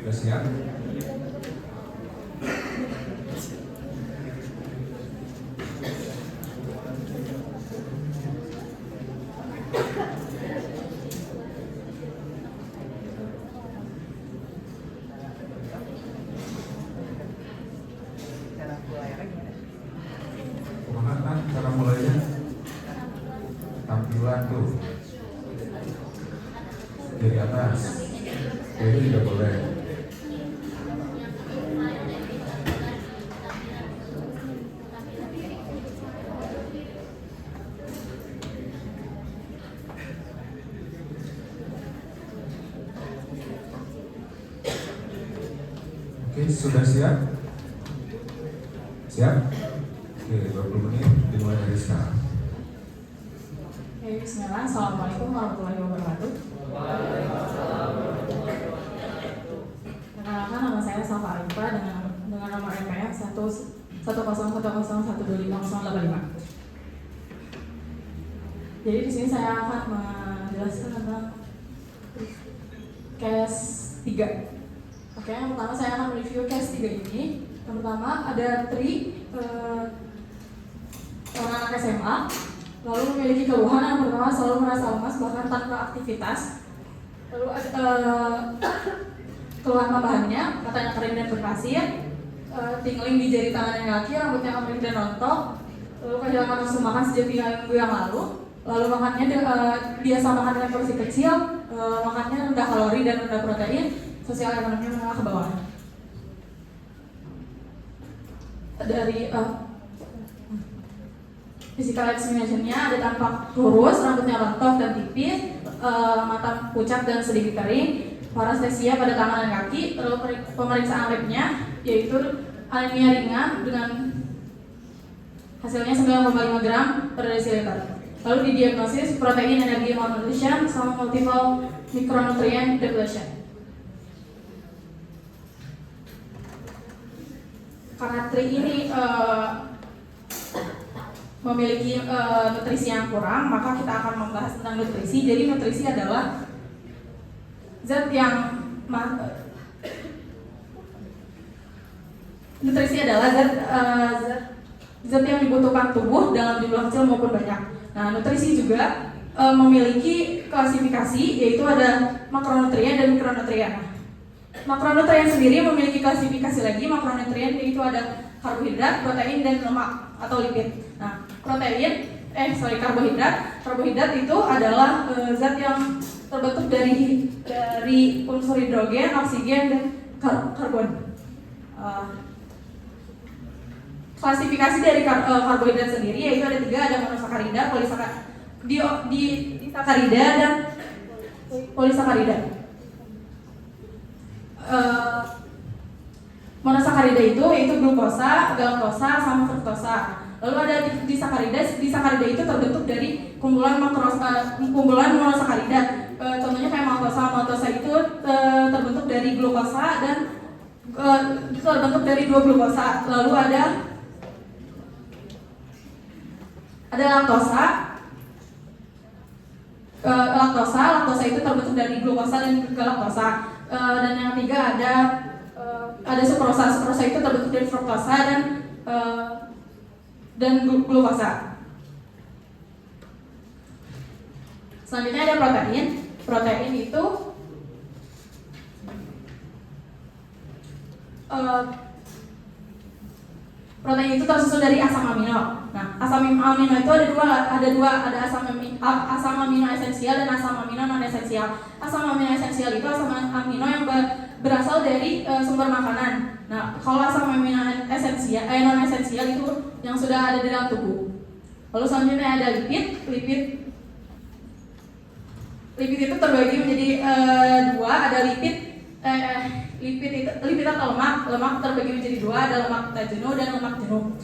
Sudah siap? Kumaha cara mulainya? Tampilan tuh dari atas, itu tidak boleh. Oke, sudah siap? Siap? Oke, 20 menit dimulai dari sekarang. Bismillah, Assalamualaikum warahmatullahi wabarakatuh. Perkenalkan, nama saya Safa Arifah dengan nomor MPF 10010125085. Jadi di sini saya akan menjelaskan tentang case 3. Oke, yang pertama saya akan mereview case 3 ini. Yang pertama ada Tri, seorang anak SMA, lalu memiliki keluhan yang pertama selalu merasa lemas bahkan tanpa aktivitas. Lalu keluhan tambahannya katanya kering dan berpasir, tingling di jari tangan dan kaki, rambutnya kering dan rontok, lalu kehilangan nafsu makan sejak 3 minggu yang lalu makannya biasa makan dengan porsi kecil, makannya rendah kalori dan rendah protein, sosial ekonominya menengah ke bawah. Dari physical examination-nya ada tampak kurus, rambutnya rontok dan tipis, mata pucat dan sedikit kering, parestesia pada tangan dan kaki. Lalu pemeriksaan labnya yaitu anemia ringan dengan hasilnya 9,5 gram per desiliter. Lalu didiagnosis protein energi malnutrition sama multiple micronutrient depletion. Karena Tri ini memiliki nutrisi yang kurang, maka kita akan membahas tentang nutrisi. Jadi nutrisi adalah zat yang zat yang dibutuhkan tubuh dalam jumlah kecil maupun banyak. Nah, nutrisi juga memiliki klasifikasi, yaitu ada makronutrien dan mikronutrien. Makronutrien sendiri memiliki klasifikasi lagi. Makronutrien yaitu ada karbohidrat, protein, dan lemak atau lipid. Nah, karbohidrat itu adalah zat yang terbentuk dari unsur hidrogen, oksigen, dan karbon. Klasifikasi dari karbohidrat sendiri yaitu ada 3, ada monosakarida, disakarida, dan polisakarida. Monosakarida itu yaitu glukosa, galaktosa, sama fruktosa. Lalu ada disakarida itu terbentuk dari kumpulan monosakarida. Contohnya kayak maltosa itu terbentuk dari glukosa dan terbentuk dari 2 glukosa. Lalu ada laktosa itu terbentuk dari glukosa dan galaktosa. Dan yang ketiga ada sukrosa itu terbentuk dari fruktosa dan glukosa. Selanjutnya ada protein itu protein itu tersusun dari asam amino. Nah, asam amino itu ada asam amino esensial dan asam amino non esensial. Asam amino esensial itu asam amino yang berasal dari sumber makanan. Nah, kalau asam amino non esensial itu yang sudah ada di dalam tubuh. Lalu selanjutnya ada lipid itu terbagi menjadi 2, ada lipid atau lemak terbagi menjadi 2, ada lemak tak jenuh dan lemak jenuh.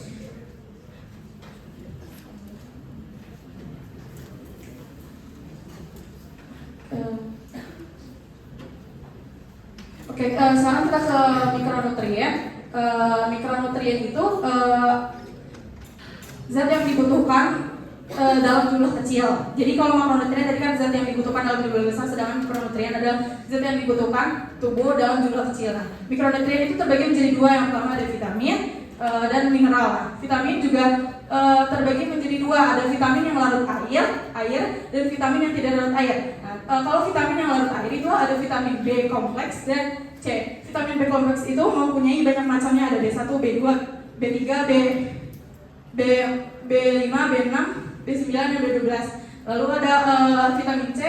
Sekarang kita ke mikronutrien. Mikronutrien itu zat yang dibutuhkan dalam jumlah kecil. Jadi kalau makronutrien tadi kan zat yang dibutuhkan dalam jumlah besar, sedangkan mikronutrien adalah zat yang dibutuhkan tubuh dalam jumlah kecil. Nah, mikronutrien itu terbagi menjadi dua, yang pertama ada vitamin dan mineral. Nah, vitamin juga terbagi menjadi dua, ada vitamin yang larut air dan vitamin yang tidak larut air. Nah, kalau vitamin yang larut air itu ada vitamin B kompleks dan C. Vitamin B kompleks itu mempunyai banyak macamnya, ada B1, B2, B3, B5, B6, B9 dan B12. Lalu ada vitamin C.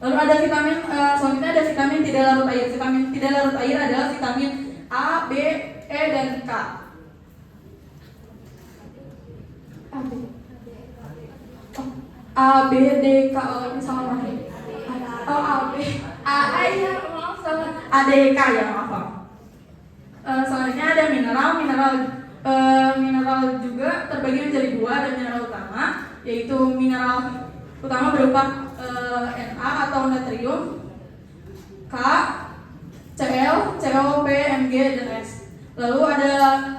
Lalu ada vitamin selanjutnya ada vitamin tidak larut air. Vitamin tidak larut air adalah vitamin A, B, E dan K. A, B, D, K. Oh, ini sama lagi. Oh, A, B, A, ya maaf sama A, D, K ya maaf. Selanjutnya ada mineral juga terbagi menjadi dua, ada mineral utama, yaitu mineral utama berupa Na atau natrium, K, Cl, CO, P, Mg, dan S. Lalu ada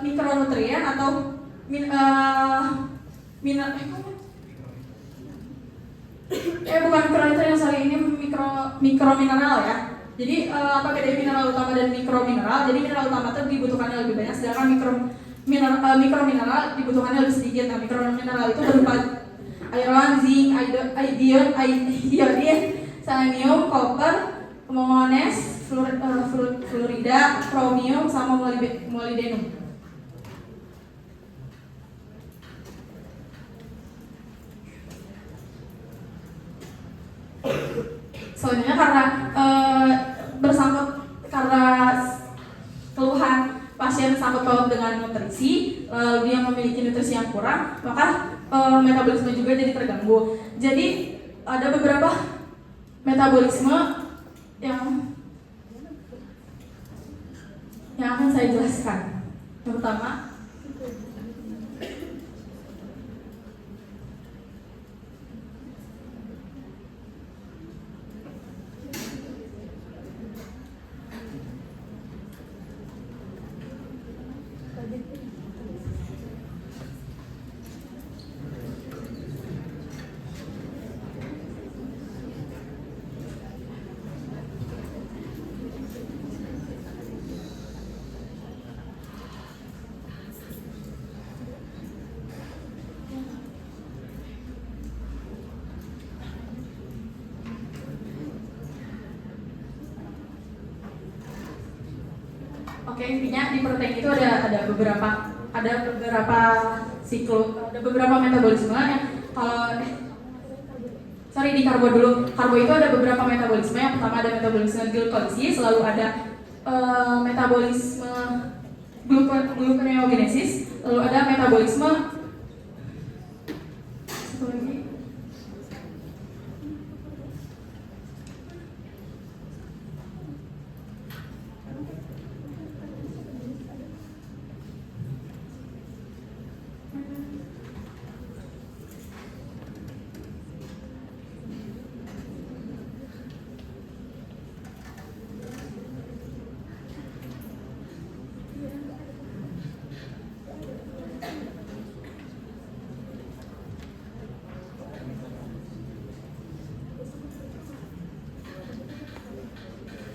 mikronutrien atau bukan mikronutrien, sorry, ini mikromineral ya. Jadi apa bedanya mineral utama dan mikromineral? Jadi mineral utama itu dibutuhkannya lebih banyak, sedangkan mikromineral dibutuhkannya lebih sedikit. Nah, mikromineral itu berupa iron, zinc, iodine, selenium, copper, manganese, fluorida, chromium, sama molybdenum. Selanjutnya karena keluhan pasien sangkut paut dengan nutrisi, lalu dia memiliki nutrisi yang kurang, maka metabolisme juga jadi terganggu. Jadi ada beberapa metabolisme yang akan saya jelaskan. Yang pertama, oke, intinya di protein itu ada beberapa siklus, ada beberapa metabolisme yang di karbo dulu. Karbo itu ada beberapa metabolisme. Yang pertama ada metabolisme glikolisis, lalu ada metabolisme gluconeogenesis, lalu ada metabolisme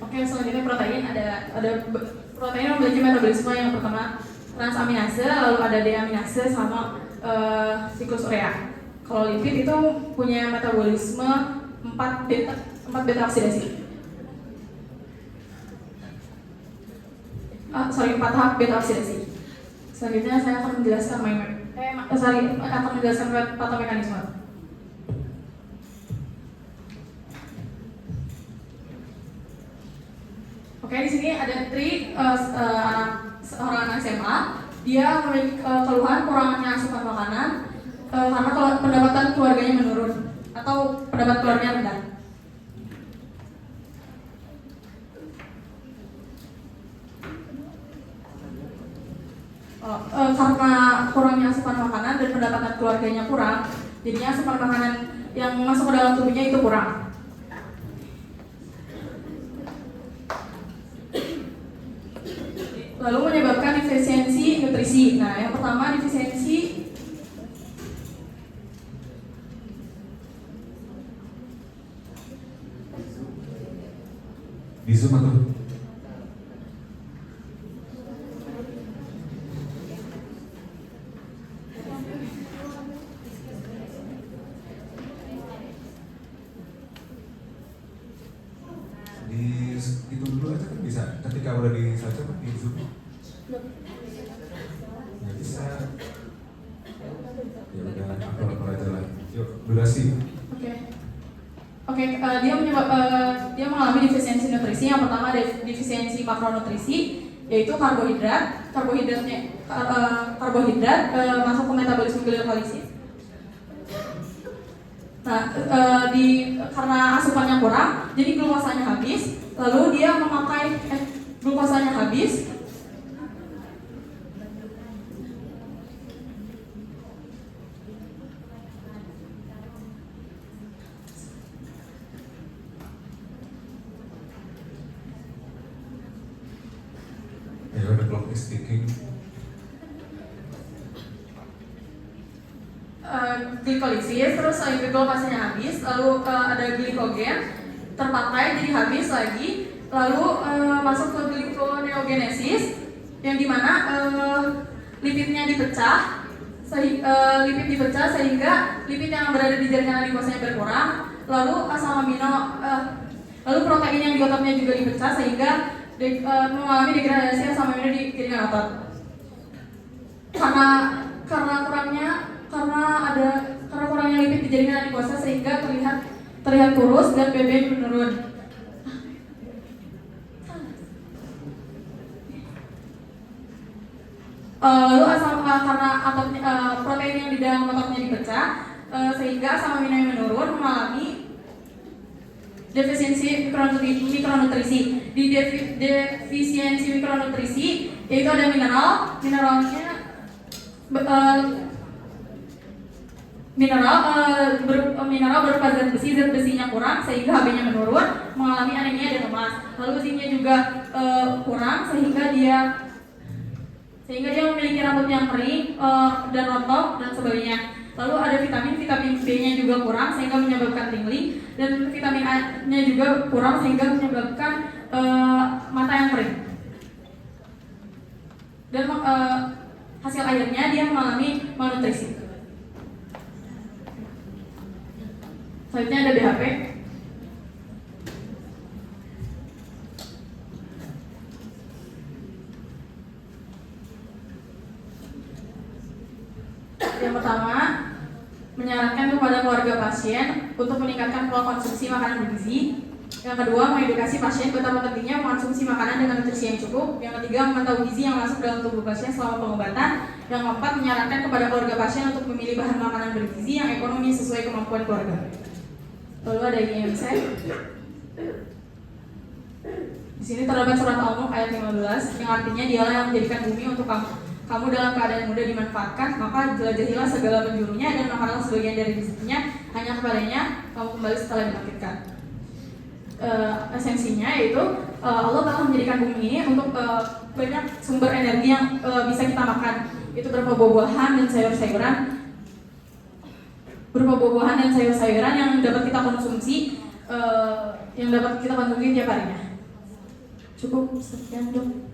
Oke, selanjutnya protein ada protein memiliki metabolisme. Yang pertama transaminase, lalu ada deaminase sama siklus urea. Kalau lipid itu punya metabolisme 4 beta oksidasi. 4 tahap beta oksidasi. Selanjutnya saya akan menjelaskan patomekanisme. Oke, di sini ada seorang anak SMA. Dia memiliki keluhan kurangnya asupan makanan karena pendapatan keluarganya menurun atau pendapat keluarganya rendah. Karena kurangnya asupan makanan dan pendapatan keluarganya kurang, jadinya asupan makanan yang masuk ke dalam tubuhnya itu kurang. Lalu menyebabkan defisiensi nutrisi. Nah, yang pertama defisiensi Di Zoom atau? Di itu dulu aja kan bisa. Ketika udah di saja di Zoom. Nggak bisa. Ya udah, apa aja lah. Yuk, durasi. Oke, dia mengalami defisiensi nutrisi. Yang pertama ada defisiensi makronutrisi, yaitu karbohidrat masuk ke metabolisme glikolisis. Nah, karena asupannya kurang, jadi glukosanya habis. Lalu dia memakai glukosanya habis. The clock is ticking. Glikolisis, terus glukosanya habis, lalu ada glikogen terpakai jadi habis lagi, lalu masuk ke glikoneogenesis yang dimana lipidnya dipecah, sehingga lipid yang berada di jaringan adiposanya berkurang, lalu asam amino, lalu protein yang di ototnya juga dipecah sehingga mengalami degradasi asam amino di jaringan otot. Karena kurangnya lipid di jaringan adiposa sehingga terlihat kurus dan BB menurun. Lalu karena protein yang di dalam ototnya dipecah, sehingga asam amino yang menurun, mengalami defisiensi mikronutrisi. Di defisiensi mikronutrisi yaitu ada mineral berupa zat besinya kurang sehingga Hb-nya menurun, mengalami anemia dan lemas. Lalu zinc-nya juga kurang sehingga dia memiliki rambut yang kering dan rontok dan sebagainya. Lalu ada vitamin B-nya juga kurang sehingga menyebabkan tingling, dan vitamin A-nya juga kurang sehingga menyebabkan mata yang kering. Dan hasil akhirnya dia mengalami malnutrisi. Selanjutnya ada BHP. Yang pertama, menyarankan kepada keluarga pasien untuk meningkatkan pola konsumsi makanan bergizi. Yang kedua, mengedukasi pasien betapa pentingnya mengonsumsi makanan dengan nutrisi yang cukup. Yang ketiga, memantau gizi yang masuk dalam tubuh pasien selama pengobatan. Yang keempat, menyarankan kepada keluarga pasien untuk memilih bahan makanan bergizi yang ekonomi sesuai kemampuan keluarga. Lalu ada IMC. Di sini terdapat surat Al-Mulk ayat 15 yang artinya dialah yang menjadikan bumi untuk kamu dalam keadaan mudah dimanfaatkan, maka jelajahilah segala penjurunya dan makanlah sebagian dari rezekinya, hanya kepadanya kamu kembali setelah dibangkitkan. Esensinya yaitu Allah telah menjadikan bumi ini untuk banyak sumber energi yang bisa kita makan. Itu berupa buah-buahan dan sayur-sayuran, yang dapat kita konsumsi, tiap harinya. Cukup sekian dok.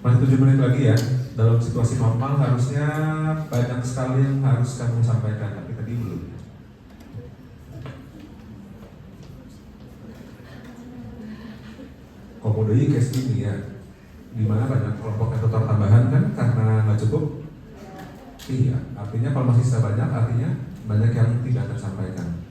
Masih 7 menit lagi ya. Dalam situasi normal harusnya banyak sekali yang harus kamu sampaikan, tapi tadi belum. Komodoi case ini ya, dimana banyak kelompok tutor tambahan kan karena nggak cukup. Iya, artinya kalau masih sisa banyak, artinya banyak yang tidak tersampaikan.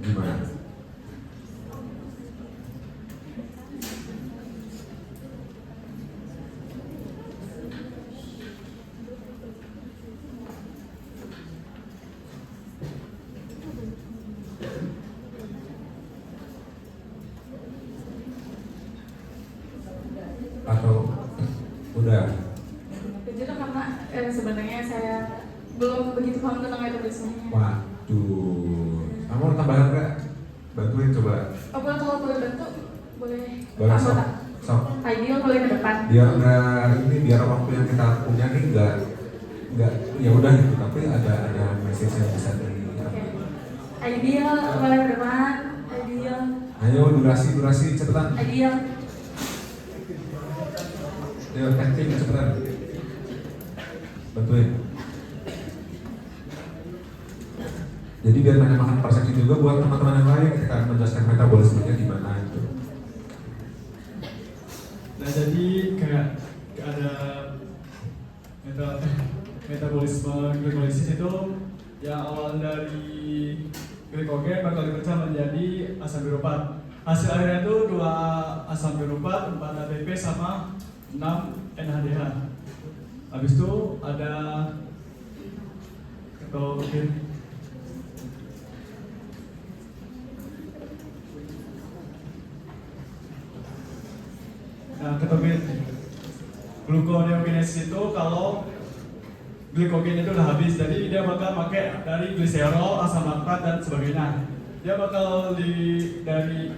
Gimana? Atau udah? Itu karena sebenarnya saya belum begitu paham tentang metabolismenya. Waduh, kamu mau tambahan nggak? Bantuin coba. Kalau boleh bantu, boleh. Boleh Sok. Ideal boleh ke depan. Biar waktu yang kita punya nih nggak ya udah gitu, tapi ada message yang bisa di. Oke. Ideal boleh ke depan. Ideal. Ayo durasi cepetan. Ideal. Ayo acting cepetan. Bantuin. Jadi biar makan persepsi juga buat teman-teman yang lain kita menjelaskan metabolismenya gimana gitu. Nah jadi kayak ada metabolisme glikolisis itu yang awal dari glikogen bakal dipecah menjadi asam birupat. Hasil akhirnya itu 2 asam birupat, 4 ATP sama 6 NADH. Habis itu ada ketogen. Nah, ketogen gluconeogenesis itu kalau glikogen itu udah habis, jadi dia bakal pakai dari gliserol, asam laktat dan sebagainya. Dia bakal dari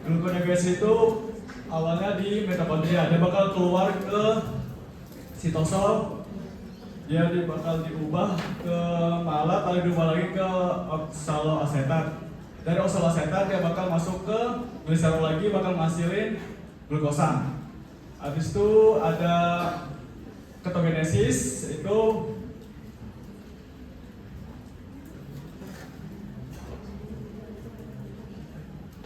gluconeogenesis itu awalnya di mitokondria, dia bakal keluar ke sitosol, dia bakal diubah ke malat, lalu diubah lagi ke oksaloasetat. Dari oksaloasetat dia bakal masuk ke gliserol lagi, bakal ngasilin glukosa. Habis itu ada ketogenesis, itu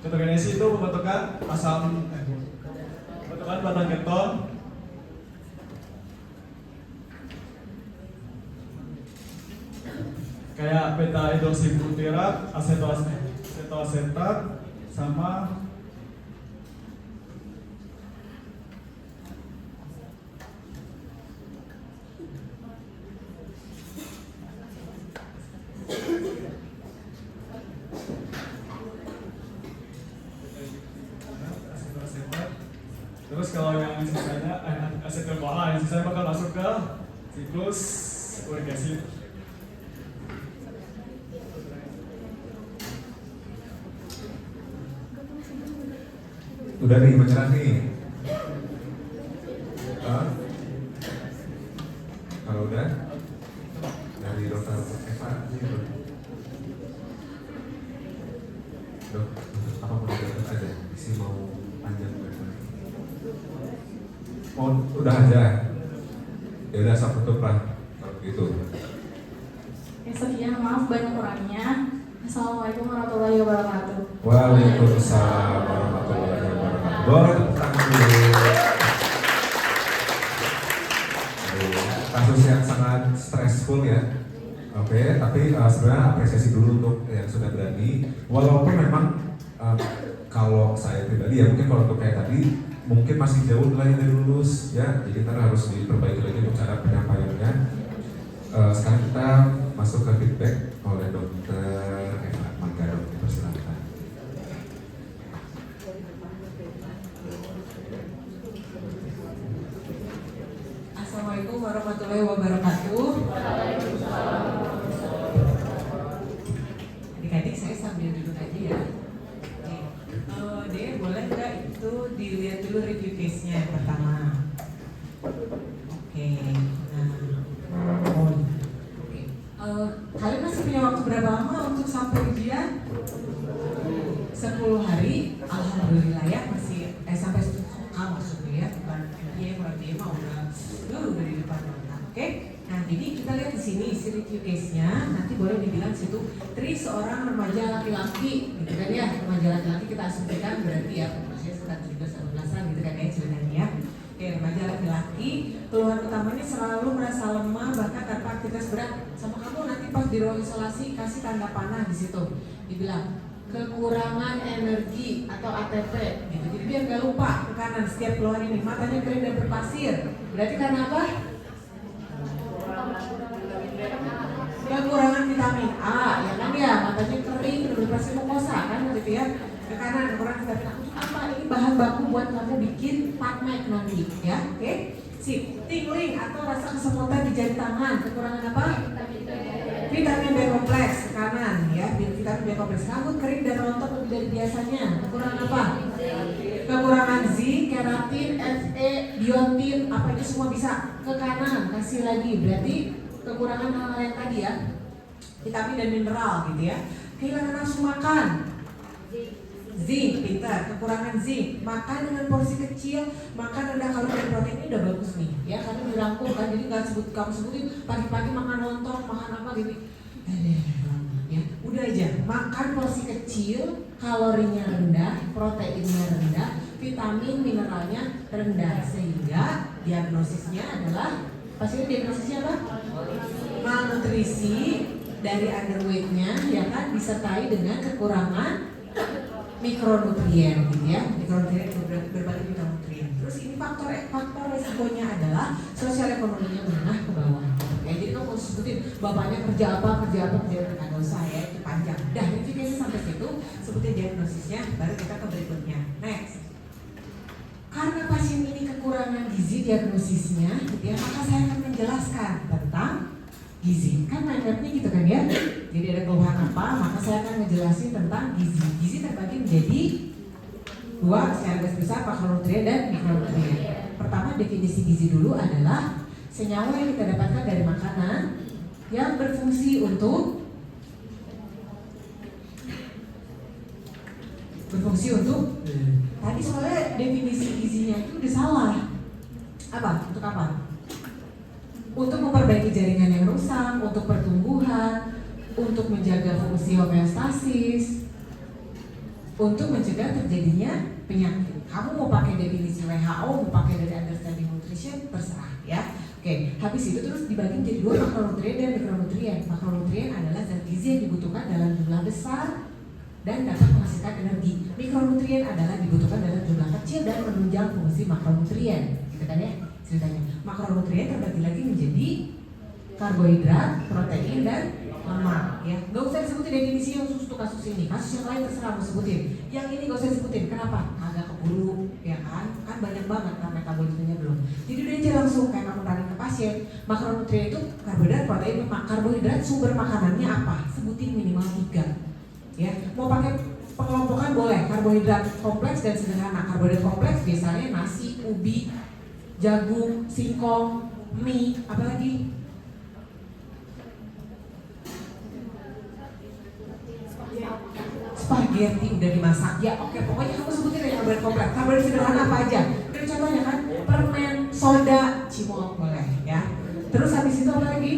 pembentukan pembentukan bahan keton kayak beta hidroksibutirat, asetoasetat sama terus kalau yang sisanya asetil-CoA yang sisanya bakal masuk ke siklus uric acid. Udah nih menyerah nih. Kalau udah dari dokter Eva dok, apa mau didapat aja? Isi mau panjang berapa? Oh, udah aja. Ya udah, sok tutup lah kalau gitu. Ya, sekian, maaf banyak kurangnya. Assalamualaikum warahmatullahi wabarakatuh. Waalaikumsalam warahmatullahi wabarakatuh. Boleh tepuk tangan dulu. Kasus yang sangat stressful ya. Oke, tapi sebenarnya apresiasi dulu untuk yang sudah berani. Walaupun memang kalau saya pribadi ya mungkin kalau untuk kayak tadi mungkin masih jauh lagi dari lulus ya. Jadi kita harus diperbaiki lagi untuk cara penyampaiannya. Sekarang kita masuk ke feedback oleh dokter Eva. Maka dokter persilakan. Assalamualaikum warahmatullahi wabarakatuh. Adik-adik saya sambil duduk aja ya. Dia boleh nggak itu dilihat dulu review case-nya yang pertama. Oke. Kalian masih punya waktu berapa lama untuk sampai ujian? 10 hari. Alhamdulillah ya masih sampai maksudnya ya, bukan berarti mau udah di depan mata. Oke. Nah, jadi kita lihat di sini isi review case-nya. Nanti boleh dibilang situ Tri seorang remaja laki-laki, gitu kan ya. Remaja laki-laki kita asumsikan berarti ya usia sekitar 17-18 gitu kan ya ceritanya ya. Oke, remaja laki-laki, keluhan utamanya selalu merasa lemah bahkan tanpa aktivitas berat. Sama kamu nanti pas di ruang isolasi kasih tanda panah di situ. Dibilang kekurangan energi atau ATP gitu. Jadi biar gak lupa ke kanan setiap keluhan ini. Matanya kering dan berpasir. Berarti karena apa? Kekurangan vitamin A, ya kan ya, matanya kering, berpasir mukosa kan gitu ya. Ke kanan kekurangan vitamin A. Apa ini bahan baku buat kamu bikin PubMed nanti ya, oke? Sip. Tingling atau rasa kesemutan di jari tangan, kekurangan apa? Vitamin B kompleks ke kanan ya, vitamin B kompleks. Rambut kering dan rontok lebih dari biasanya, kekurangan apa? Kekurangan biotin, apa itu semua bisa. Ke kanan, kasih lagi, berarti kekurangan hal-hal yang tadi ya, vitamin dan mineral gitu ya. Kehilangan nafsu makan, zinc, pintar, kekurangan zinc. Makan dengan porsi kecil, makan rendah kalori dan protein, ini udah bagus nih ya, karena dirangkum kan, jadi nggak kamu sebutin pagi-pagi makan lontong, makan apa gini, ya udah aja, makan porsi kecil, kalorinya rendah, proteinnya rendah, vitamin mineralnya rendah, sehingga diagnosisnya adalah pasien diagnosisnya apa? Malnutrisi dari underweightnya ya kan, disertai dengan kekurangan mikronutrien gitu ya, mikronutrien berbagai mikronutrien. Terus ini faktor resikonya adalah sosial ekonominya menengah ke bawah. Ya, jadi kamu harus sebutin bapaknya kerja apa, nggak usah ya, itu panjang. Dah, verifikasi sampai situ, sebutin diagnosisnya, baru kita ke berikutnya. Next. Karena pasien ini kekurangan gizi diagnosisnya, gitu ya, maka saya akan menjelaskan tentang gizi. Kan mindmapnya gitu kan ya. Jadi ada keluhan apa, maka saya akan ngejelasin tentang gizi. Gizi terbagi menjadi dua secara garis besar, makronutrien dan mikronutrien. Pertama, definisi gizi dulu adalah senyawa yang kita dapatkan dari makanan yang berfungsi untuk tadi soalnya definisi gizinya itu udah salah. Apa? Untuk apa? Untuk memperbaiki jaringan yang rusak, untuk pertumbuhan, untuk menjaga fungsi homeostasis, untuk mencegah terjadinya penyakit. Kamu mau pakai definisi WHO, mau pakai dari Understanding Nutrition, terserah ya. Oke, habis itu terus dibagi menjadi dua, makronutrien dan mikronutrien. Makronutrien adalah zat gizi yang dibutuhkan dalam jumlah besar dan dapat menghasilkan energi. Mikronutrien adalah dibutuhkan dalam jumlah kecil dan menunjang fungsi makronutrien. Gitu kan ya ceritanya. Makronutrien terbagi lagi menjadi karbohidrat, protein, dan lemak ya. Gak usah disebutin definisi yang khusus untuk kasus ini. Kasus yang lain terserah mau sebutin. Yang ini gak usah disebutin. Kenapa? Agak keburu ya kan? Kan banyak banget kan metabolismenya belum. Jadi udah aja langsung kayak kamu tanya ke pasien. Makronutrien itu karbohidrat, protein, lemak. Karbohidrat sumber makanannya apa? Sebutin minimal 3. Ya, mau pakai pengelompokan boleh, karbohidrat kompleks dan sederhana. Karbohidrat kompleks biasanya nasi, ubi, jagung, singkong, mie, apalagi? Spaghetti udah dimasak. Ya oke, pokoknya kamu sebutin aja karbohidrat kompleks. Karbohidrat sederhana apa aja? Udah contohnya kan, permen, soda, cimol boleh ya. Terus habis itu apa lagi?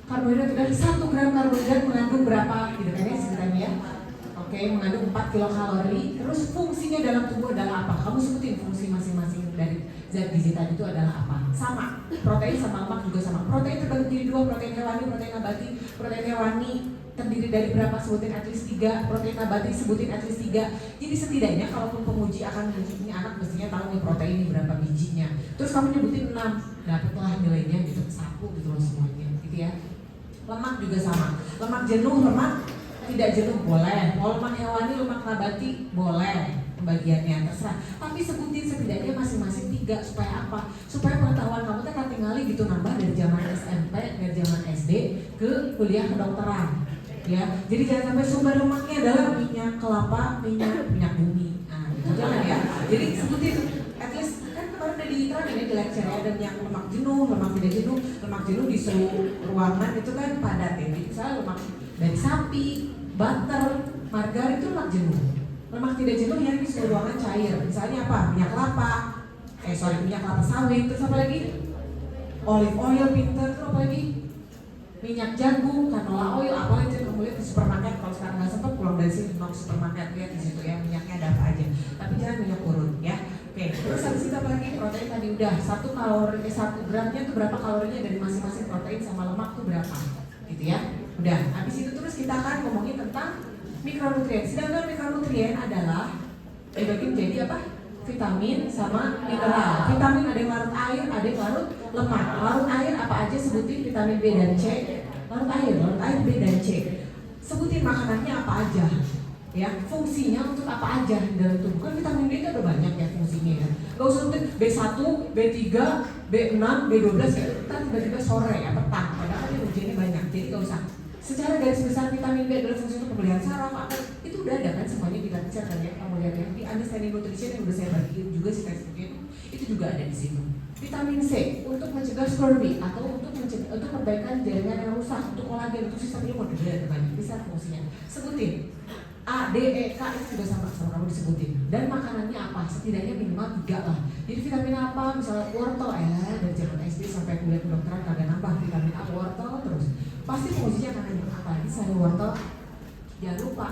Karbohidrat udah 1 gram karbohidrat mengandung berapa gitu kan ya ceritanya ya. Oke, mengandung 4 kilokalori. Terus fungsinya dalam tubuh adalah apa? Kamu sebutin fungsi masing-masing dari zat gizi tadi itu adalah apa? Sama, protein sama lemak juga sama. Protein terbagi menjadi 2, protein hewani, protein nabati. Protein hewani terdiri dari berapa? Sebutin at least 3. Protein nabati sebutin at least 3. Jadi setidaknya kalaupun penguji akan menguji ini anak mestinya tahu nih protein ini berapa bijinya. Terus kamu nyebutin 6, dapatlah nilainya gitu, 1 gitu loh semuanya gitu ya. Lemak juga sama. Lemak jenuh, lemak tidak jenuh boleh. Mau lemak hewani, lemak nabati boleh. Pembagiannya terserah. Tapi sebutin setidaknya masing-masing 3 supaya apa? Supaya pengetahuan kamu tuh tinggali gitu nambah dari zaman SMP, dari zaman SD ke kuliah kedokteran. Ya, jadi jangan sampai sumber lemaknya adalah minyak kelapa, minyak bumi. Nah, gitu jangan ya. Jadi sebutin at least kan kemarin udah diterangin ya di lecture ya, ada minyak lemak jenuh, lemak tidak jenuh. Lemak jenuh di suhu ruangan itu kan padat ya. Misalnya lemak dari sapi, butter, margarin itu lemak jenuh. Lemak tidak jenuh yang di suhu ruangan cair. Misalnya apa? Minyak kelapa sawit. Terus apa lagi? Olive oil, pinter. Terus apa lagi? Minyak jagung, canola oil, apalagi yang kamu lihat di supermarket. Kalau sekarang nggak sempat pulang dari sini mau ke supermarket, lihat di situ ya minyaknya ada apa aja. Tapi jangan minyak urut ya. Oke, terus habis itu apa lagi? Protein tadi udah 1 gramnya tuh berapa kalorinya dari masing-masing protein sama lemak tuh berapa, gitu ya. Udah, habis itu terus kita akan ngomongin tentang mikronutrien. Sedangkan mikronutrien adalah dibagi menjadi apa? Vitamin sama mineral. Vitamin ada yang larut air, ada yang larut lemak. Larut air apa aja sebutin vitamin B dan C. Larut air B dan C. Sebutin makanannya apa aja. Ya, fungsinya untuk apa aja dalam tubuh. Kan vitamin B itu ada banyak ya fungsinya ya. Gak usah sebutin B1, B3, B6, B12 ya. Kita tiba-tiba sore ya, petang. Padahal kan ujiannya banyak. Jadi gak usah. Secara garis besar vitamin B adalah fungsi untuk pemeliharaan saraf, apa itu udah ada kan semuanya di lecture kan ya, kamu lihat ya di understanding nutrition yang udah saya bagiin juga si textbooknya itu juga ada di situ. Vitamin C untuk mencegah scurvy atau untuk perbaikan jaringan yang rusak, untuk kolagen, untuk sistem imun, ada banyak bisa fungsinya. Sebutin A, D, E, K itu juga sama kamu disebutin. Dan makanannya apa? Setidaknya minimal 3 lah. Jadi vitamin apa? Misalnya wortel, dari zaman SD sampai kuliah kedokteran kagak nambah vitamin A, wortel terus. Pasti fungsinya akan ada. Apalagi sayur wortel. Jangan lupa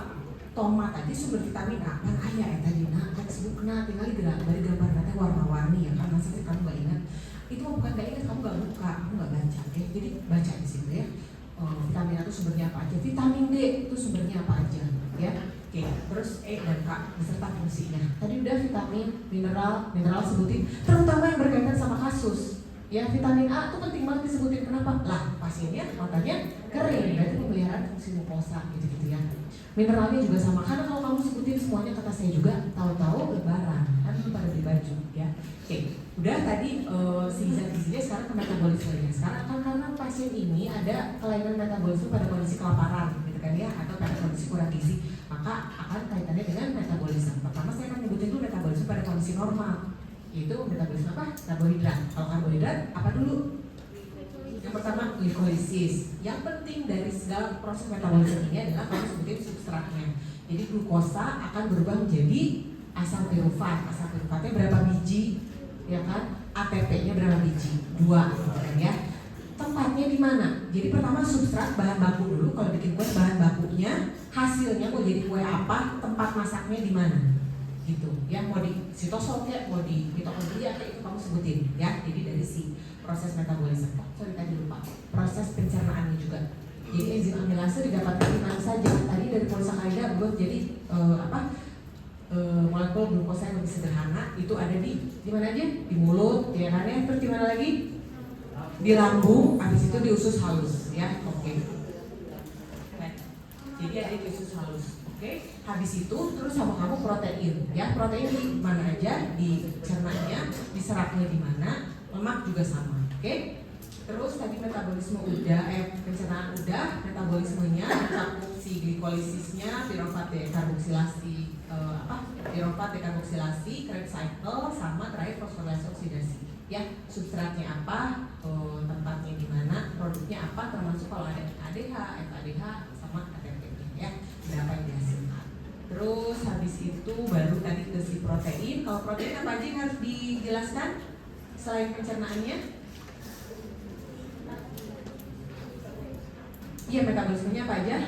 tomat tadi sumber vitamin A kan ayah ya tadi. Nah, textbook tinggal dari gambar nanti warna-warni ya kan. Masa sih kamu gak ingat? Itu bukan gak ingat, kamu gak buka, kamu gak baca ya. Jadi baca di situ ya. Vitamin A itu sumbernya apa aja? Vitamin D itu sumbernya apa aja? Ya, oke. Terus E dan K beserta fungsinya. Tadi udah vitamin, mineral sebutin, terutama yang berkaitan sama kasus. Ya, vitamin A itu penting banget disebutin. Kenapa? Lah, pasiennya matanya kering, berarti pemeliharaan fungsi mukosa gitu-gitu ya. Mineralnya juga sama. Karena kalau kamu sebutin semuanya kata saya juga, tahu-tahu lebaran kan lu pada beli baju ya. Oke, udah tadi si zat-gizinya sekarang ke metabolismenya. Sekarang kan karena pasien ini ada kelainan metabolisme pada kondisi kelaparan gitu kan ya, atau pada kondisi kurang gizi, maka akan kaitannya dengan metabolisme. Pertama saya akan nyebutin dulu metabolisme pada kondisi normal, yaitu metabolisme apa? Karbohidrat. Kalau karbohidrat apa dulu? Yang pertama glikolisis. Yang penting dari segala proses metabolisme ini adalah kamu sebutin substratnya. Jadi glukosa akan berubah menjadi asam pirufat. Asam pirufatnya berapa biji? Ya kan? ATP-nya berapa biji? 2 gitu kan ya. Tempatnya di mana? Jadi pertama substrat, bahan baku dulu. Kalau bikin kue bahan bakunya, hasilnya mau jadi kue apa? Tempat masaknya di mana? Gitu. Ya mau di sitosol kayak, mau di mitokondria kayak itu kamu sebutin ya. Jadi dari si proses metabolisme. Sorry tadi lupa. Proses pencernaannya juga. Jadi enzim amilase didapatkan di mana saja? Tadi dari polisakarida buat jadi molekul glukosa yang lebih sederhana itu ada di mana aja? Di mulut, ya kan ya. Terus di mana lagi? Di lambung, habis itu di usus halus, ya. Oke. Nah, jadi ada di usus halus. Oke. Habis itu terus sama kamu protein, ya. Protein di mana aja? Di cernanya, diserapnya di mana? Lemak juga sama. Oke. Terus tadi metabolisme udah, pencernaan udah, metabolismenya mencakup si glikolizisnya, pirofat dekarboksilasi, pirofat dekarboksilasi, Krebs cycle, sama terakhir fosforilase oksidasi. Ya, substratnya apa, tempatnya di mana, produknya apa, termasuk kalau ada ADH, FADH, sama ATP-nya ya, berapa yang dihasilkan. Terus habis itu baru tadi ke si protein. Kalau protein apa aja yang harus dijelaskan selain pencernaannya? Iya, metabolismenya apa aja?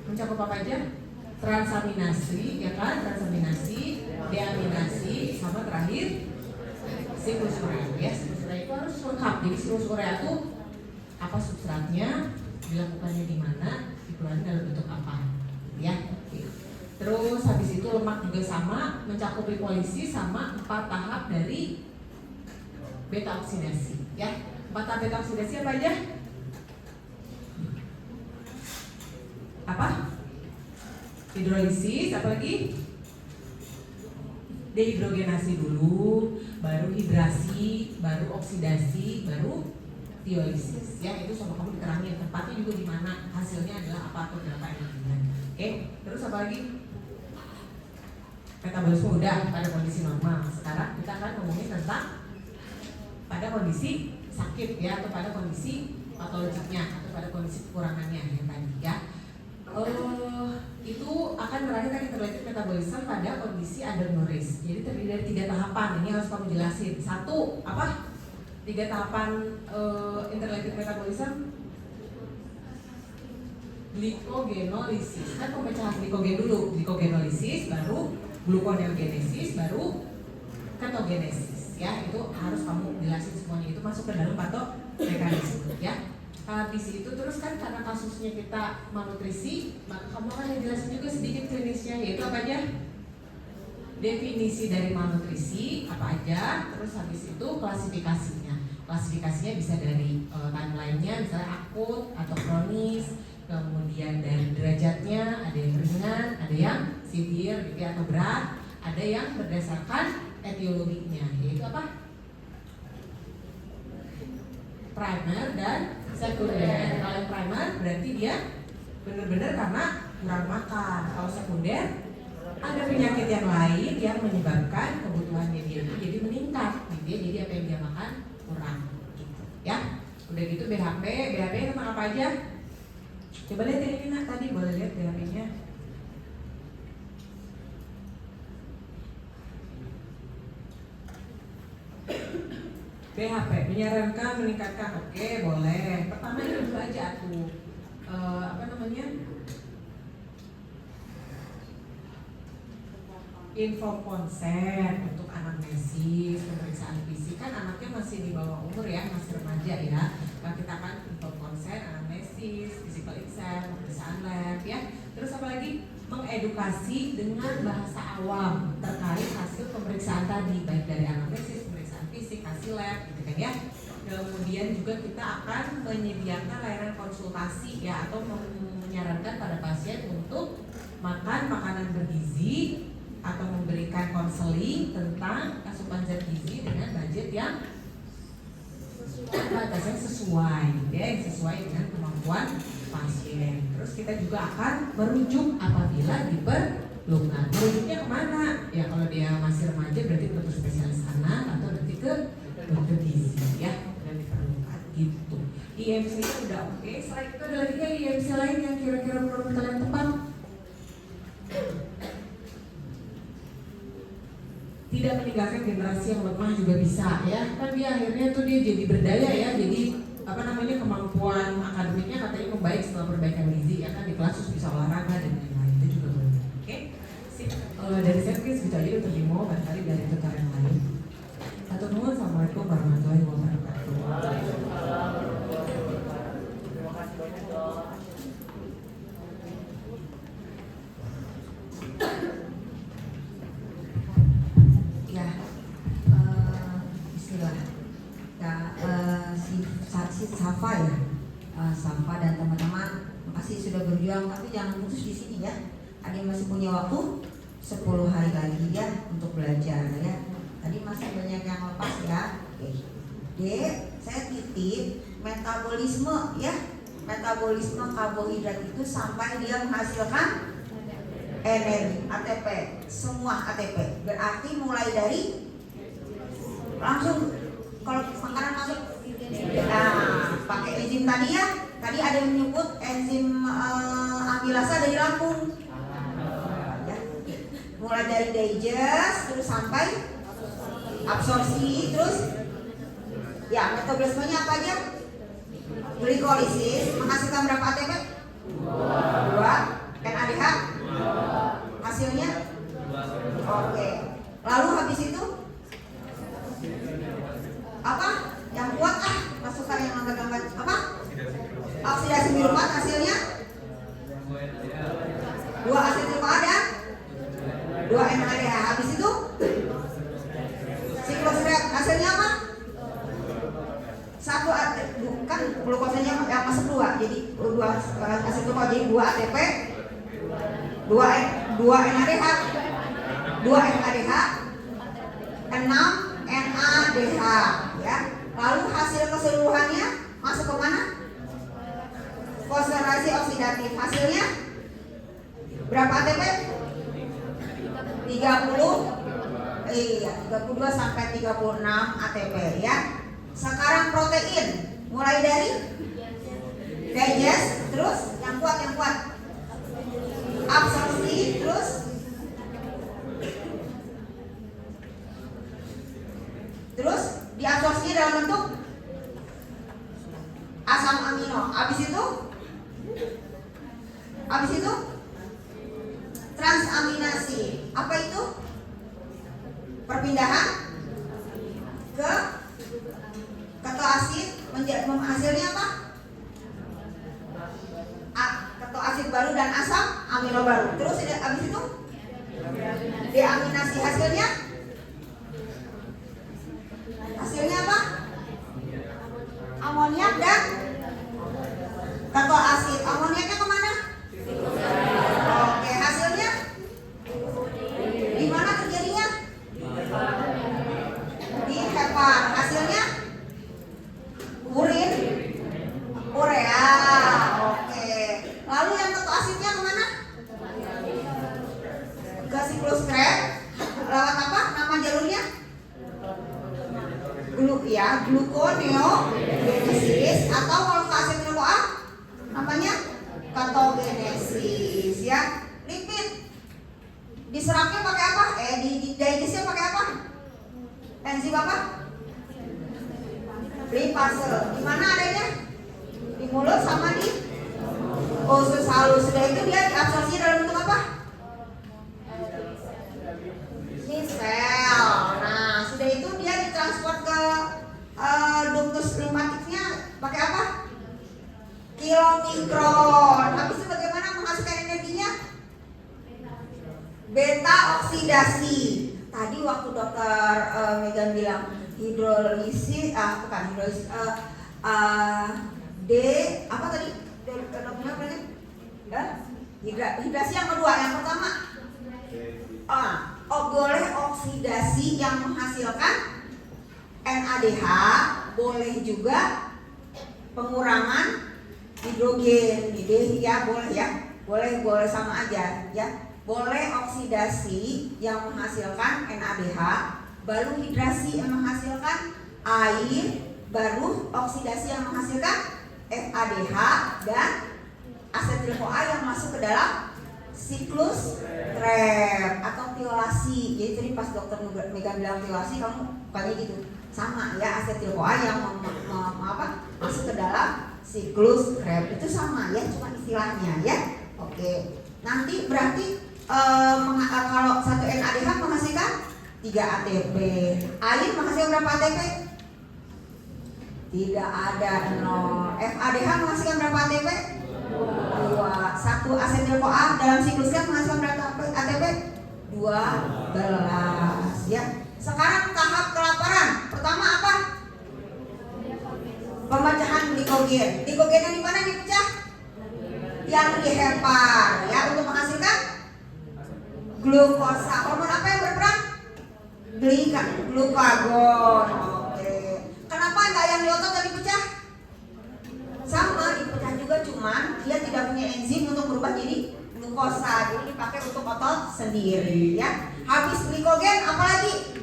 Mencakup apa aja? Transaminasi, ya kan? Transaminasi, deaminasi, sama terakhir siklus urea. Ya, siklus urea itu harus lengkap. Jadi siklus urea itu apa substratnya, dilakukannya di mana, dikeluarkan dalam bentuk apa, ya. Oke. Terus habis itu lemak juga sama, mencakup lipolisis sama 4 tahap dari beta oksidasi, ya. 4 tahap beta oksidasi apa aja? Apa? Hidrolisis, apa lagi? Dehidrogenasi dulu, baru hidrasi, baru oksidasi, baru tiolisis. Ya, itu sama kamu diterangin tempatnya juga di mana, hasilnya adalah apa atau berapa energinya. Oke, terus apa lagi? Metabolisme udah pada kondisi normal. Sekarang kita akan ngomongin tentang pada kondisi sakit ya, atau pada kondisi patologiknya, atau pada kondisi kekurangannya yang tadi ya. Itu akan berakhir kan interrelated metabolism pada kondisi undernourished. Jadi terdiri dari 3 tahapan. Ini harus kamu jelasin. 1, apa? 3 tahapan interrelated metabolism. Glycogenolisis. Kan pemecahan glikogen dulu. Glycogenolisis, baru gluconeogenesis, baru ketogenesis. Ya, itu harus kamu jelasin semuanya. Itu masuk ke dalam patomekanisme ya. Habis itu terus kan karena kasusnya kita malnutrisi, maka kamu akan jelasin juga sedikit klinisnya, yaitu apa aja? Definisi dari malnutrisi apa aja, terus habis itu klasifikasinya. Klasifikasinya bisa dari timeline-nya, misalnya akut atau kronis, kemudian dari derajatnya, ada yang ringan, ada yang severe gitu atau berat, ada yang berdasarkan etiologinya, yaitu apa? Primer dan sekunder. Kalau yang primer berarti dia benar-benar karena kurang makan. Kalau sekunder ada penyakit yang lain yang menyebabkan kebutuhannya dia itu jadi meningkat gitu ya. Jadi apa yang dia makan kurang gitu ya. Udah gitu BHP tentang apa aja? Coba lihat ini Nak, tadi boleh lihat BHP-nya. BHP menyarankan meningkatkan, oke boleh. Pertama ini dulu aja tuh apa namanya, info konsen untuk anamnesis, pemeriksaan fisik. Kan anaknya masih di bawah umur ya, masih remaja ya. Nah, kita kan info konsen, anamnesis, physical exam, pemeriksaan lab ya. Terus apa lagi? Mengedukasi dengan bahasa awam terkait hasil pemeriksaan tadi, baik dari anamnesis, pemeriksaan fisik, hasil lab gitu kan ya. Kemudian juga kita akan menyediakan layanan konsultasi ya, atau menyarankan pada pasien untuk makan makanan bergizi atau memberikan konseling tentang asupan zat gizi dengan budget yang batasnya sesuai ya, yang sesuai dengan kemampuan pasien. Terus kita juga akan merujuk apabila diperlukan. Merujuknya kemana? Ya kalau dia masih remaja berarti ke dokter spesialis anak atau nanti ke dokter gizi ya, dan diperlukan gitu. IMC-nya udah oke. Selain itu ada lagi nggak IMC lain yang kira-kira menurut kalian tepat? Tidak meninggalkan generasi yang lemah juga bisa ya, kan dia akhirnya tuh dia jadi berdaya ya, jadi apa namanya, kemampuan akademiknya katanya membaik setelah perbaikan gizi ya kan, di kelas terus bisa olahraga dan lain-lain, itu juga boleh. Oke, sip. Dari saya mungkin segitu aja untuk Imo, barangkali dari tutor yang lain. Satu nuhun, assalamualaikum warahmatullahi wabarakatuh. Bismillah. Ya, si Safa ya, Safa dan teman-teman, makasih sudah berjuang, tapi jangan putus di sini ya. Adik masih punya waktu 10 hari lagi ya untuk belajar ya. Tadi masih banyak yang lepas ya. Oke. Dek, saya titip metabolisme ya. Metabolisme karbohidrat itu sampai dia menghasilkan energi ATP, semua ATP. Berarti mulai dari langsung kalau makanan masuk, pakai enzim tadi ya. Tadi ada yang menyebut enzim amilasa dari lambung. Ya. Mulai dari digest terus sampai absorpsi, terus ya metabolismenya apa aja? Glikolisis menghasilkan berapa ATP? 2. NADH hasilnya? Oke. Lalu habis itu apa? Yang kuat masukkan yang gambar apa? Oksidasi birupat hasilnya 2 asetil CoA, 2 NADH. Habis itu sikloseret hasilnya apa? 1 kan glukosanya yang masuk 2, jadi 2 asetil CoA, jadi 2 ATP, 2 NADH, 2 NADH, 6 NADH ya. Lalu hasil keseluruhannya masuk ke mana? Fosforasi oksidatif. Hasilnya berapa ATP? 32 sampai 36 ATP ya. Sekarang protein, mulai dari digest, terus yang kuat absorpsi, terus diabsorpsi dalam bentuk asam amino. Habis itu transaminasi. Apa itu? Perpindahan ke ketoasid, hasilnya apa? Ketoasid baru dan asam amino baru. Terus habis itu deaminasi, hasilnya apa? Amoniak dan ketoasid. Amoniaknya kemana? Oke, hasilnya di mana terjadinya? Di hepan. Hasilnya urea. Oke. Lalu yang ketoasidnya kemana? Ke ya, gluconeogenesis atau kalau ke asetil-CoA namanya ketogenesis ya. Lipid diserapnya pakai apa? Di digestnya pakai apa? Enzim apa? Lipase. Di mana adanya? Di mulut sama di usus halus. Sudah itu dia diabsorpsi dalam bentuk apa? Misel. Nah, sudah itu dia ditransport ke ductus lymphaticnya pakai apa? Kilomikron. Habis itu bagaimana menghasilkan energinya? Beta oksidasi. Tadi waktu dokter Megan bilang hidrolisis, bukan hidrolisis, apa tadi? Dokternya apa tadi? Hidrasi yang kedua, yang pertama. Boleh oksidasi yang menghasilkan NADH, boleh juga pengurangan hidrogen, ya boleh ya, boleh sama aja ya. Boleh oksidasi yang menghasilkan NADH, baru hidrasi yang menghasilkan air, baru oksidasi yang menghasilkan FADH dan asetil-CoA yang masuk ke dalam siklus Krebs atau tiolasi. Jadi tadi pas dokter Megan bilang tiolasi, kamu bukannya gitu, sama ya, asetil-CoA yang masuk ke dalam siklus Krebs itu sama ya, cuma istilahnya ya. Oke, nanti berarti kalau satu NADH menghasilkan 3 ATP, air menghasilkan berapa ATP? Tidak ada, 0. FADH menghasilkan berapa ATP? 2. Satu asetil-CoA dalam siklus Krebs menghasilkan berapa ATP? 12 ya. Sekarang tahap kelaparan. Pertama apa? Pemecahan glikogen. Glikogen yang di mana dipecah? Yang di hepar ya, untuk menghasilkan glukosa. Hormon apa yang berperan? Glukagon. Oke. Kenapa enggak yang di otot yang dipecah? Sama, dipecah juga, cuman dia tidak punya enzim untuk berubah jadi glukosa. Jadi dipakai untuk otot sendiri ya. Habis glikogen apa lagi?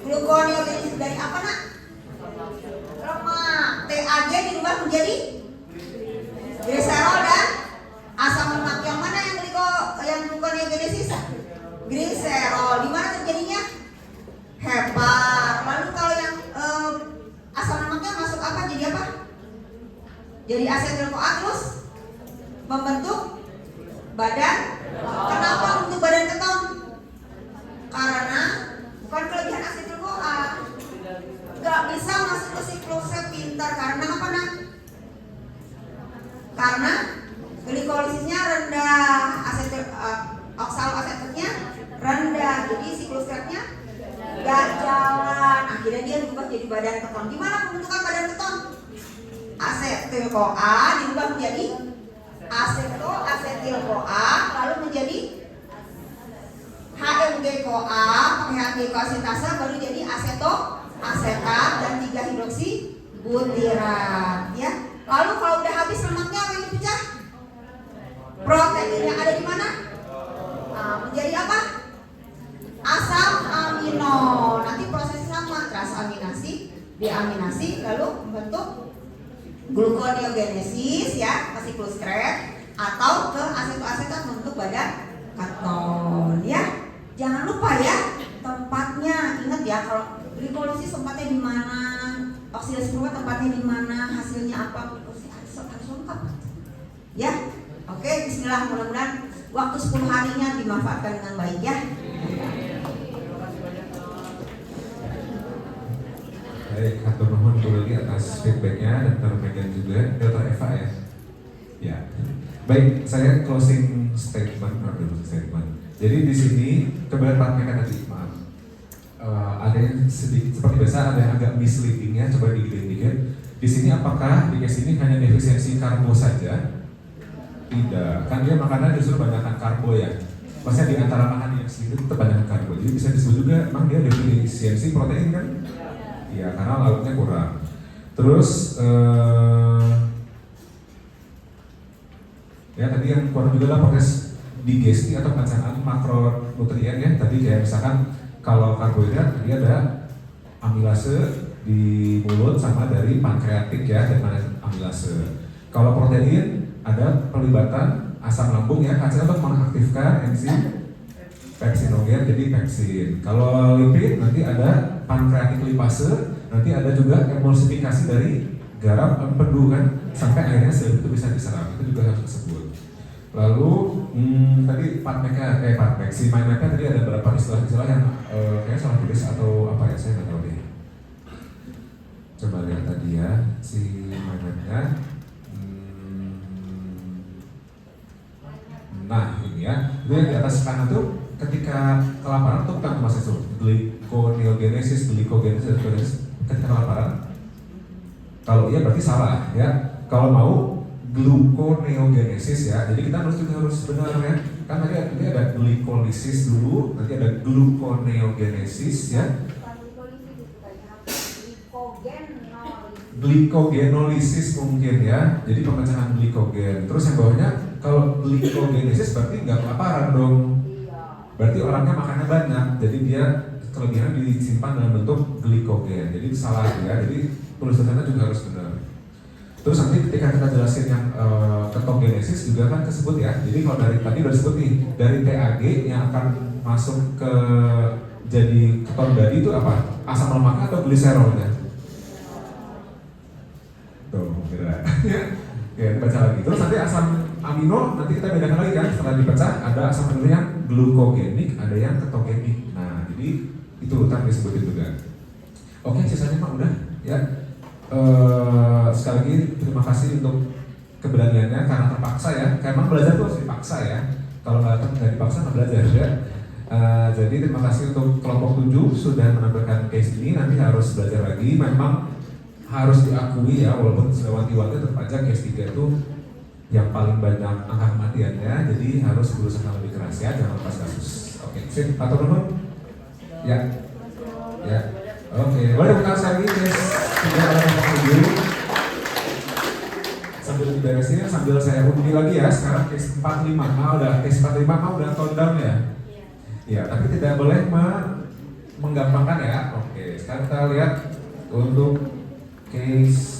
Gluconeogenesis dari apa nak? Lemak. TAG dirubah menjadi gliserol dan asam lemak. Yang mana yang gluconeogenesis? Gliserol. Di mana terjadinya? Hepar. Lalu kalau yang asam lemaknya masuk apa? Jadi apa? Jadi asetil-CoA terus membentuk badan. Kenapa membentuk badan keton? Karena bukan kelebihan asetil-CoA, nggak bisa masuk ke siklusnya pintar. Karena apa nak? Karena glikolisisnya rendah, oksaloasetatnya rendah, jadi siklus Krebsnya nggak jalan. Akhirnya dia berubah jadi badan keton. Gimana pembentukan badan keton? Asetil-CoA dirubah menjadi asetil-CoA, lalu menjadi HMG-CoA, pakai HMG-CoA sintase baru jadi asetat dan 3 hidroksibutirat ya. Lalu kalau udah habis lemaknya apa yang dipecah? Protein yang ada di mana? Menjadi apa? Asam amino. Nanti prosesnya sama, transaminasi, deaminasi, lalu membentuk gluconeogenesis ya, ke siklus Krebs atau ke asetoasetat membentuk badan keton ya. Jangan lupa ya tempatnya, ingat ya, kalau glikolisis tempatnya di mana, oksidasi keluar tempatnya di mana, hasilnya apa, glikolisis harus lengkap ya. Oke, bismillah, mudah-mudahan waktu 10 harinya dimanfaatkan dengan baik ya. Baik, atur nuhun lagi atas feedbacknya, Dr. Megan juga, Dr. Eva ya. Ya, baik, saya closing statement. Jadi di sini coba praktekkan tadi, maaf. Ada yang sedikit seperti biasa, ada yang agak misleading ya, coba digedein dikit. Di sini apakah di case ini hanya defisiensi karbo saja? Tidak, kan dia makanan justru banyakkan karbo ya. Maksudnya di antara makanan yang sedikit tetap banyak karbo. Jadi bisa disebut juga emang dia defisiensi protein kan? Iya, karena lauknya kurang. Terus ya tadi yang kurang juga lah proses digesti atau pencernaan makronutrien ya. Tadi kayak misalkan kalau karbohidrat dia ada amilase, di mulut sama dari pankreatik ya, dan amilase. Kalau protein ada pelibatan asam lambung ya, hasilnya untuk mengaktifkan enzim pepsinogen jadi pepsin. Kalau lipid nanti ada pankreatik lipase, nanti ada juga emulsifikasi dari garam empedu kan, sampai akhirnya sel itu bisa diserap, itu juga harus disebut. Lalu tadi partmek, si mindmapnya tadi ada beberapa istilah-istilah yang kayaknya salah tulis atau apa ya, saya nggak tahu deh. Coba lihat tadi ya, si mindmapnya. Nah ini ya, itu yang di atas kanan tuh ketika kelaparan tuh bukan mas itu glikoneogenesis, ketika kelaparan. Kalau iya berarti salah ya. Kalau mau gluconeogenesis ya. Jadi kita harus benar ya. Kan tadi ada glikolisis dulu, nanti ada gluconeogenesis ya. Glikogenolisis mungkin ya. Jadi pemecahan glikogen. Terus yang bawahnya kalau glikogenesis berarti nggak kelaparan dong. Berarti orangnya makannya banyak. Jadi dia kelebihannya disimpan dalam bentuk glikogen. Jadi salah ya. Jadi tulisannya juga harus benar. Terus nanti ketika kita jelasin yang ketogenesis juga kan disebut ya. Jadi kalau dari tadi udah disebut nih, dari TAG yang akan masuk ke jadi keton tadi itu apa? Asam lemaknya atau gliserolnya? Tuh, kira. Ya, baca lagi. Terus nanti asam amino nanti kita bedakan lagi kan, setelah dipecah ada asam amino yang glukogenik, ada yang ketogenik. Nah, jadi itu urutan disebutin juga. Oke, sisanya mah udah ya. Sekali lagi terima kasih untuk keberaniannya karena terpaksa ya. Karena belajar tuh harus dipaksa ya. Kalau nggak dipaksa nggak belajar ya. Jadi terima kasih untuk kelompok 7 sudah menampilkan case ini. Nanti harus belajar lagi. Memang harus diakui ya, walaupun sudah wanti-wanti tetap aja case 3 itu yang paling banyak angka kematiannya. Jadi harus berusaha lebih keras ya, jangan lepas kasus. Oke, sip. Atau belum? Ya. Ya. Oke, boleh buka sekali case 3 oleh kelompok 7. Sambil diberesin, sambil saya hubungi lagi ya. Sekarang case 45, udah case 45 udah tone down ya. Ya, tapi tidak boleh menggampangkan ya. Oke, sekarang kita lihat untuk case